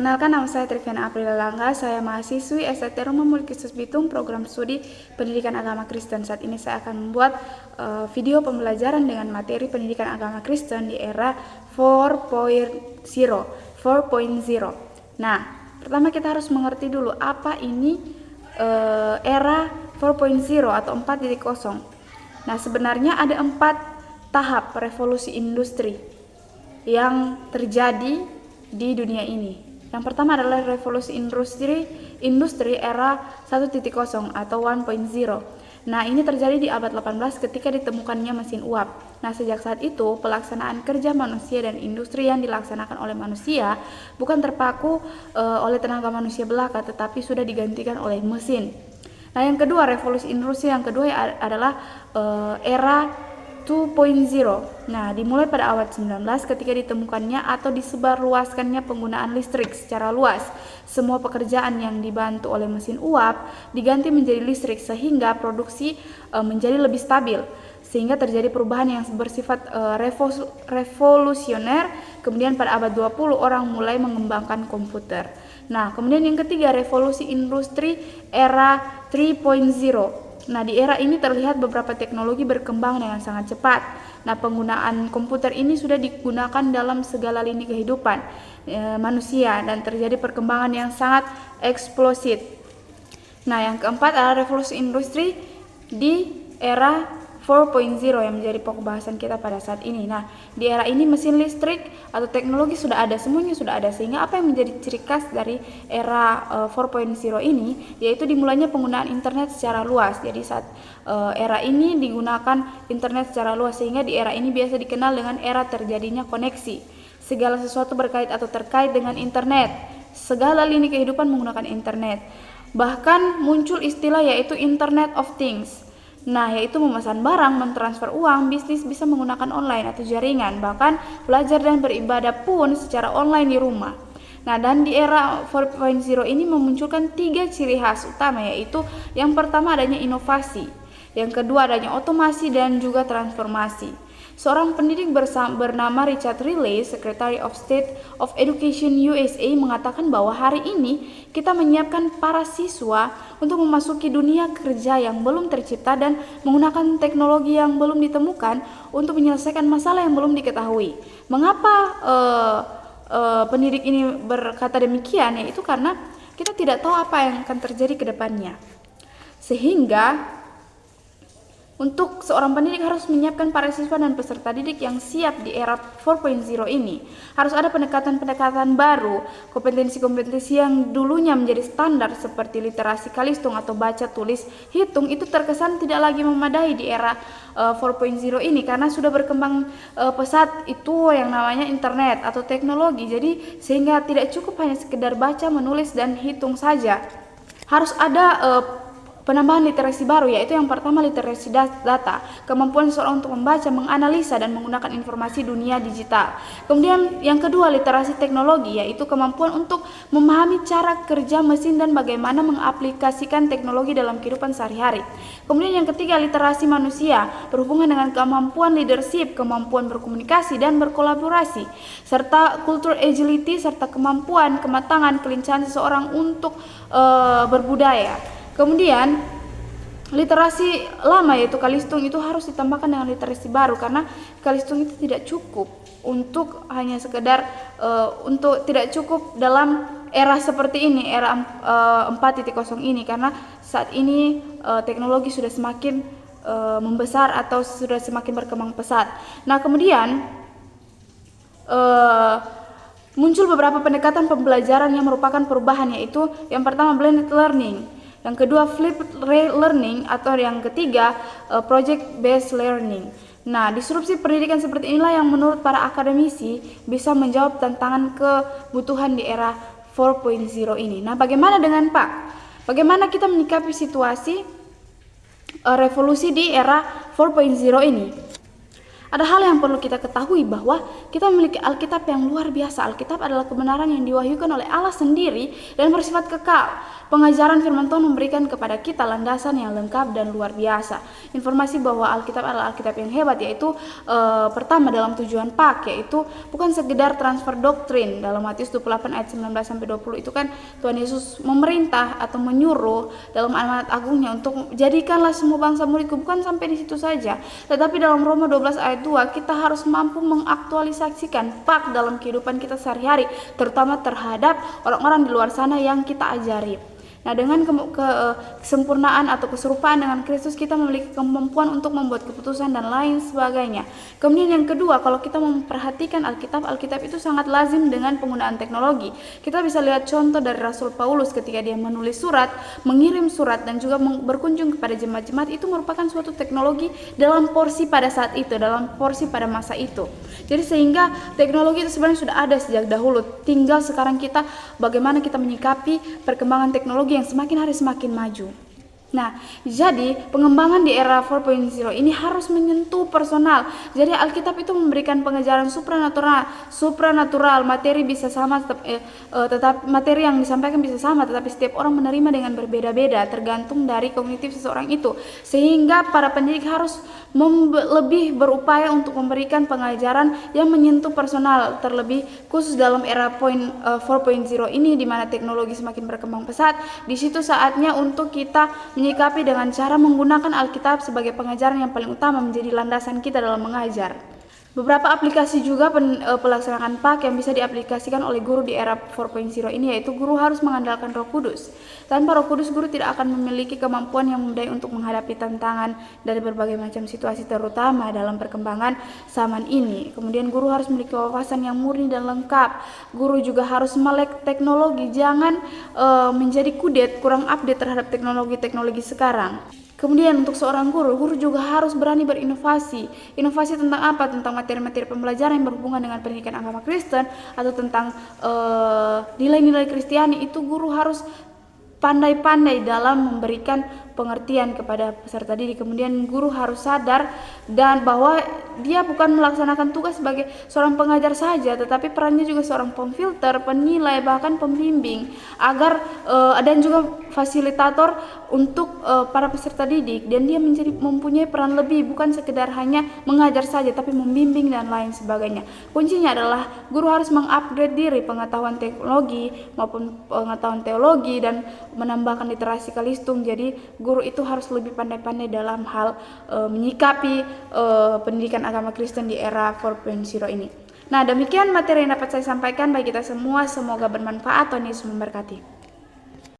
Perkenalkan, nama saya Triviana Aprila Langga. Saya mahasiswi STT Rumah Murid Kristus Bitung, program studi Pendidikan Agama Kristen. Saat ini saya akan membuat video pembelajaran dengan materi pendidikan agama Kristen di era 4.0. Nah, pertama kita harus mengerti dulu apa ini era 4.0 atau 4.0. Nah, sebenarnya ada 4 tahap revolusi industri yang terjadi di dunia ini. Yang pertama adalah revolusi industri era 1.0 atau 1.0. Nah, ini terjadi di abad 18 ketika ditemukannya mesin uap. Nah, sejak saat itu pelaksanaan kerja manusia dan industri yang dilaksanakan oleh manusia bukan terpaku oleh tenaga manusia belaka, tetapi sudah digantikan oleh mesin. Nah, yang kedua, revolusi industri yang kedua adalah era 2.0. Nah, dimulai pada abad 19 ketika ditemukannya atau disebarluaskannya penggunaan listrik secara luas. Semua pekerjaan yang dibantu oleh mesin uap diganti menjadi listrik sehingga produksi menjadi lebih stabil. Sehingga terjadi perubahan yang bersifat revolusioner. Kemudian pada abad 20 orang mulai mengembangkan komputer. Nah, kemudian yang ketiga, revolusi industri era 3.0. Nah, di era ini terlihat beberapa teknologi berkembang dengan sangat cepat. Nah, penggunaan komputer ini sudah digunakan dalam segala lini kehidupan manusia dan terjadi perkembangan yang sangat eksplosif. Nah, yang keempat adalah revolusi industri di era 4.0 yang menjadi pokok bahasan kita pada saat ini. Nah, di era ini mesin listrik atau teknologi sudah ada, semuanya sudah ada. Sehingga apa yang menjadi ciri khas dari era 4.0 ini yaitu dimulainya penggunaan internet secara luas. Jadi saat era ini digunakan internet secara luas, sehingga di era ini biasa dikenal dengan era terjadinya koneksi. Segala sesuatu berkait atau terkait dengan internet. Segala lini kehidupan menggunakan internet. Bahkan muncul istilah yaitu Internet of Things. Nah, yaitu memesan barang, mentransfer uang, bisnis bisa menggunakan online atau jaringan, bahkan belajar dan beribadah pun secara online di rumah. Nah, dan di era 4.0 ini memunculkan 3 ciri khas utama, yaitu yang pertama adanya inovasi, yang kedua adanya otomasi dan juga transformasi. Seorang pendidik bernama Richard Riley, Secretary of State of Education USA, mengatakan bahwa hari ini kita menyiapkan para siswa untuk memasuki dunia kerja yang belum tercipta dan menggunakan teknologi yang belum ditemukan untuk menyelesaikan masalah yang belum diketahui. Mengapa pendidik ini berkata demikian? Yaitu karena kita tidak tahu apa yang akan terjadi ke depannya. Sehingga untuk seorang pendidik harus menyiapkan para siswa dan peserta didik yang siap di era 4.0 ini. Harus ada pendekatan-pendekatan baru, kompetensi-kompetensi yang dulunya menjadi standar seperti literasi kalistung atau baca, tulis, hitung itu terkesan tidak lagi memadai di era 4.0 ini karena sudah berkembang pesat itu yang namanya internet atau teknologi. Jadi sehingga tidak cukup hanya sekedar baca, menulis, dan hitung saja. Harus ada penambahan literasi baru, yaitu yang pertama literasi data, kemampuan seseorang untuk membaca, menganalisa, dan menggunakan informasi dunia digital. Kemudian yang kedua literasi teknologi, yaitu kemampuan untuk memahami cara kerja mesin dan bagaimana mengaplikasikan teknologi dalam kehidupan sehari-hari. Kemudian yang ketiga literasi manusia, berhubungan dengan kemampuan leadership, kemampuan berkomunikasi dan berkolaborasi, serta cultural agility, serta kemampuan, kematangan, kelincahan seseorang untuk berbudaya. Kemudian literasi lama yaitu kalistung itu harus ditambahkan dengan literasi baru karena kalistung itu tidak cukup untuk hanya sekedar tidak cukup dalam era seperti ini, era 4.0 ini, karena saat ini teknologi sudah semakin membesar atau sudah semakin berkembang pesat. Nah, kemudian muncul beberapa pendekatan pembelajaran yang merupakan perubahan, yaitu yang pertama blended learning, yang kedua flipped learning, atau yang ketiga project based learning. Nah, disrupsi pendidikan seperti inilah yang menurut para akademisi bisa menjawab tantangan kebutuhan di era 4.0 ini. Nah, bagaimana dengan Pak? Bagaimana kita menyikapi situasi revolusi di era 4.0 ini? Ada hal yang perlu kita ketahui bahwa kita memiliki Alkitab yang luar biasa. Alkitab adalah kebenaran yang diwahyukan oleh Allah sendiri dan bersifat kekal. Pengajaran firman Tuhan memberikan kepada kita landasan yang lengkap dan luar biasa. Informasi bahwa Alkitab adalah Alkitab yang hebat yaitu pertama dalam tujuan pak, yaitu bukan sekedar transfer doktrin. Dalam Matius 28 ayat 19-20 itu kan Tuhan Yesus memerintah atau menyuruh dalam amanat agungnya untuk jadikanlah semua bangsa muridku. Bukan sampai di situ saja, tetapi dalam Roma 12 ayat 2 kita harus mampu mengaktualisasikan pak dalam kehidupan kita sehari-hari, terutama terhadap orang-orang di luar sana yang kita ajari. Nah, dengan kesempurnaan atau keserupaan dengan Kristus, kita memiliki kemampuan untuk membuat keputusan dan lain sebagainya. Kemudian yang kedua, kalau kita memperhatikan Alkitab itu sangat lazim dengan penggunaan teknologi. Kita bisa lihat contoh dari Rasul Paulus ketika dia menulis surat, mengirim surat, dan juga berkunjung kepada jemaat-jemaat. Itu merupakan suatu teknologi dalam porsi pada saat itu, dalam porsi pada masa itu. Jadi sehingga teknologi itu sebenarnya sudah ada sejak dahulu. Tinggal sekarang kita bagaimana kita menyikapi perkembangan teknologi yang semakin hari semakin maju. Nah, jadi pengembangan di era 4.0 ini harus menyentuh personal. Jadi Alkitab itu memberikan pengajaran supranatural. Materi bisa sama, tetap materi yang disampaikan bisa sama, tetapi setiap orang menerima dengan berbeda-beda tergantung dari kognitif seseorang itu. Sehingga para pendidik harus lebih berupaya untuk memberikan pengajaran yang menyentuh personal, terlebih khusus dalam era 4.0 ini di mana teknologi semakin berkembang pesat. Di situ saatnya untuk kita menyikapi dengan cara menggunakan Alkitab sebagai pengajaran yang paling utama menjadi landasan kita dalam mengajar. Beberapa aplikasi juga pelaksanaan pak yang bisa diaplikasikan oleh guru di era 4.0 ini, yaitu guru harus mengandalkan Roh Kudus. Tanpa Roh Kudus, guru tidak akan memiliki kemampuan yang memadai untuk menghadapi tantangan dari berbagai macam situasi, terutama dalam perkembangan zaman ini. Kemudian guru harus memiliki wawasan yang murni dan lengkap. Guru juga harus melek teknologi, jangan menjadi kudet, kurang update terhadap teknologi sekarang. Kemudian untuk seorang guru juga harus berani berinovasi. Inovasi tentang apa? Tentang materi-materi pembelajaran yang berhubungan dengan pendidikan agama Kristen atau tentang nilai-nilai Kristiani. Itu guru harus pandai-pandai dalam memberikan pengertian kepada peserta didik. Kemudian guru harus sadar dan bahwa dia bukan melaksanakan tugas sebagai seorang pengajar saja, tetapi perannya juga seorang pemfilter, penilai, bahkan pembimbing, agar dan juga fasilitator untuk para peserta didik, dan dia mempunyai peran lebih, bukan sekedar hanya mengajar saja tapi membimbing dan lain sebagainya. Kuncinya adalah guru harus mengupgrade diri, pengetahuan teknologi maupun pengetahuan teologi, dan menambahkan literasi kalistung. Jadi guru itu harus lebih pandai-pandai dalam hal menyikapi pendidikan agama Kristen di era 4.0 ini. Nah, demikian materi yang dapat saya sampaikan bagi kita semua. Semoga bermanfaat. Tuhan Yesus memberkati.